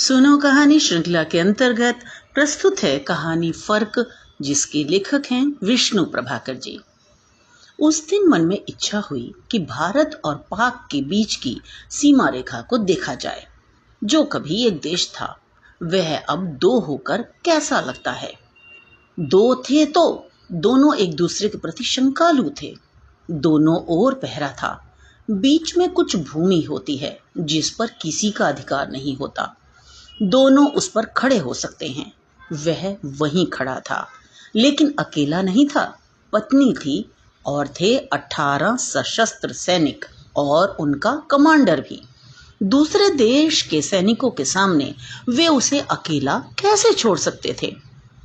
सुनो कहानी श्रृंखला के अंतर्गत प्रस्तुत है कहानी फर्क, जिसके लेखक हैं विष्णु प्रभाकर जी। उस दिन मन में इच्छा हुई कि भारत और पाक के बीच की सीमा रेखा को देखा जाए। जो कभी एक देश था, वह अब दो होकर कैसा लगता है। दो थे तो दोनों एक दूसरे के प्रति शंकालु थे। दोनों ओर पहरा था। बीच में कुछ भूमि होती है जिस पर किसी का अधिकार नहीं होता। दोनों उस पर खड़े हो सकते हैं। वह वहीं खड़ा था, लेकिन अकेला नहीं था। पत्नी थी और थे 18 सशस्त्र सैनिक और उनका कमांडर भी। दूसरे देश के सैनिकों के सामने वे उसे अकेला कैसे छोड़ सकते थे।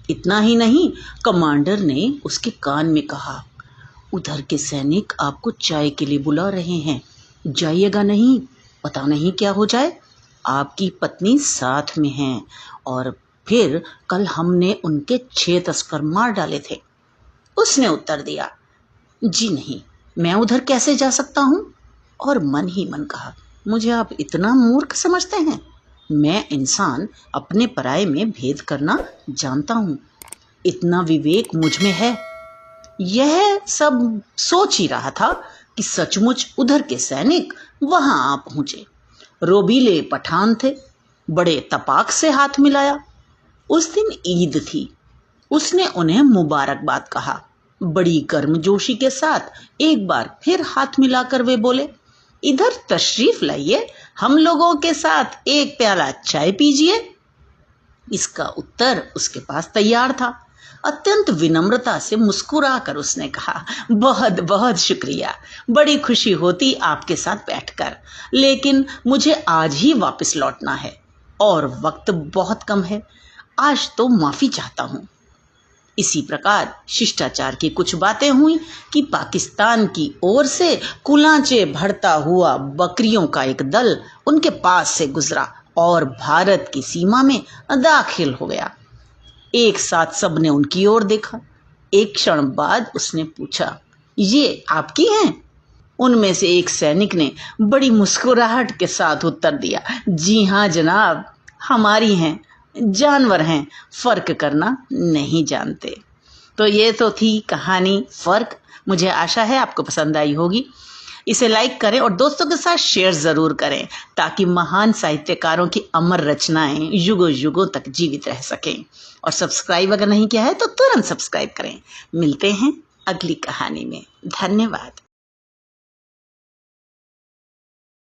इतना ही नहीं, कमांडर ने उसके कान में कहा, उधर के सैनिक आपको चाय के लिए बुला रहे हैं, जाइएगा नहीं, पता नहीं क्या हो जाए। आपकी पत्नी साथ में है और फिर कल हमने उनके 6 तस्कर मार डाले थे। उसने उत्तर दिया, जी नहीं, मैं उधर कैसे जा सकता हूँ। और मन ही मन कहा, मुझे आप इतना मूर्ख समझते हैं। मैं इंसान अपने पराये में भेद करना जानता हूँ। इतना विवेक मुझ में है। यह सब सोच ही रहा था कि सचमुच उधर के सैनिक वहां आ पहुंचे। रोबीले पठान थे। बड़े तपाक से हाथ मिलाया। उस दिन ईद थी। उसने उन्हें मुबारकबाद कहा। बड़ी गर्मजोशी के साथ एक बार फिर हाथ मिलाकर वे बोले, इधर तशरीफ लाइए, हम लोगों के साथ एक प्याला चाय पीजिए। इसका उत्तर उसके पास तैयार था। अत्यंत विनम्रता से मुस्कुराकर उसने कहा, बहुत बहुत शुक्रिया, बड़ी खुशी होती आपके साथ बैठकर, लेकिन मुझे आज ही वापस लौटना है और वक्त बहुत कम है। आज तो माफी चाहता हूँ। इसी प्रकार शिष्टाचार की कुछ बातें हुई कि पाकिस्तान की ओर से कुलांचे भरता हुआ बकरियों का एक दल उनके पास से गुजरा और भारत की सीमा में दाखिल हो गया। एक साथ सबने उनकी ओर देखा। एक क्षण बाद उसने पूछा, ये आपकी हैं? उनमें से एक सैनिक ने बड़ी मुस्कुराहट के साथ उत्तर दिया, जी हाँ जनाब, हमारी हैं। जानवर हैं, फर्क करना नहीं जानते। तो ये तो थी कहानी फर्क। मुझे आशा है आपको पसंद आई होगी। इसे लाइक करें और दोस्तों के साथ शेयर जरूर करें, ताकि महान साहित्यकारों की अमर रचनाएं युगों युगों तक जीवित रह सकें। और सब्सक्राइब अगर नहीं किया है तो तुरंत सब्सक्राइब करें। मिलते हैं अगली कहानी में। धन्यवाद।